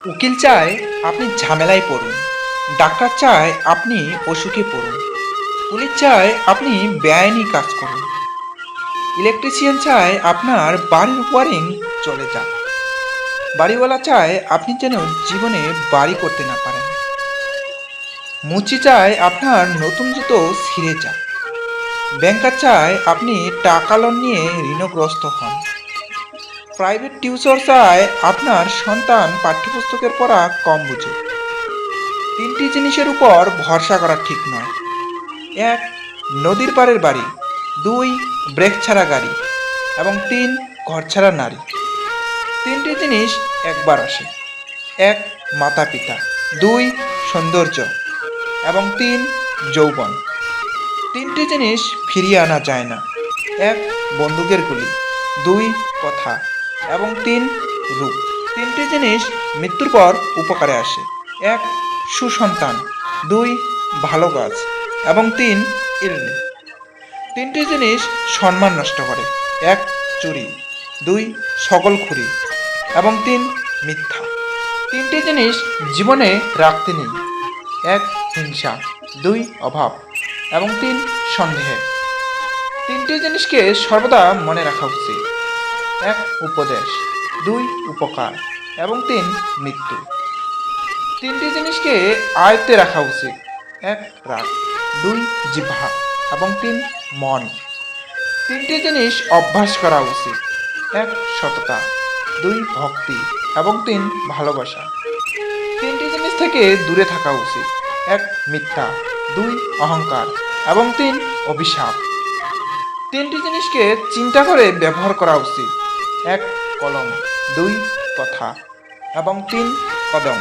উকিল চায় আপনি ঝামেলায় পড়ুন, ডাক্তার চায় আপনি অসুখে পড়ুন, পুলিশ চায় আপনি বেআইনি কাজ করুন, ইলেকট্রিশিয়ান চায় আপনার বাড়ির ওয়ারিং চলে যাক, বাড়িওয়ালা চায় আপনি যেন জীবনে বাড়ি করতে না পারেন, মুচি চায় আপনার নতুন জুতো ছিঁড়ে যাক, ব্যাংকার চায় আপনি টাকা লোন নিয়ে ঋণগ্রস্ত হন, প্রাইভেট টিউটর চায় আপনার সন্তান পাঠ্যপুস্তকের পড়া কম বুঝুক। তিনটি জিনিসের উপর ভরসা করা ঠিক নয়: এক, নদীর পাড়ের বাড়ি; দুই, ব্রেক ছাড়া গাড়ি; এবং তিন, ঘর ছাড়া নারী। তিনটি জিনিস একবার আসে: এক, মাতা পিতা; দুই, সৌন্দর্য; এবং তিন, যৌবন। তিনটি জিনিস ফিরিয়ে আনা যায় না: এক, বন্দুকের গুলি; দুই, কথা; এবং তিন, রূপ। তিনটি জিনিস মৃত্যুর পর উপকারে আসে: এক, সুসন্তান; দুই, ভালো গাছ; এবং তিন, ইলম। তিনটি জিনিস সম্মান নষ্ট করে: এক, চুরি; দুই, ছগলখুরি; এবং তিন, মিথ্যা। তিনটি জিনিস জীবনে রাখতে নেই: এক, হিংসা; দুই, অভাব; এবং তিন, সন্দেহ। তিনটি জিনিসকে সর্বদা মনে রাখা উচিত: এক, উপদেশ; দুই, উপকার; এবং তিন, মৃত্যু। তিনটি জিনিসকে আয়ত্তে রাখা উচিত: এক, রাগ; দুই, জিহ্বা; এবং তিন, মন। তিনটি জিনিস অভ্যাস করা উচিত: এক, সততা; দুই, ভক্তি; এবং তিন, ভালোবাসা। তিনটি জিনিস থেকে দূরে থাকা উচিত: এক, মিথ্যা; দুই, অহংকার; এবং তিন, অভিশাপ। তিনটি জিনিসকে চিন্তা করে ব্যবহার করা উচিত: এক, কলম; দুই, কথা; এবং তিন, কদম।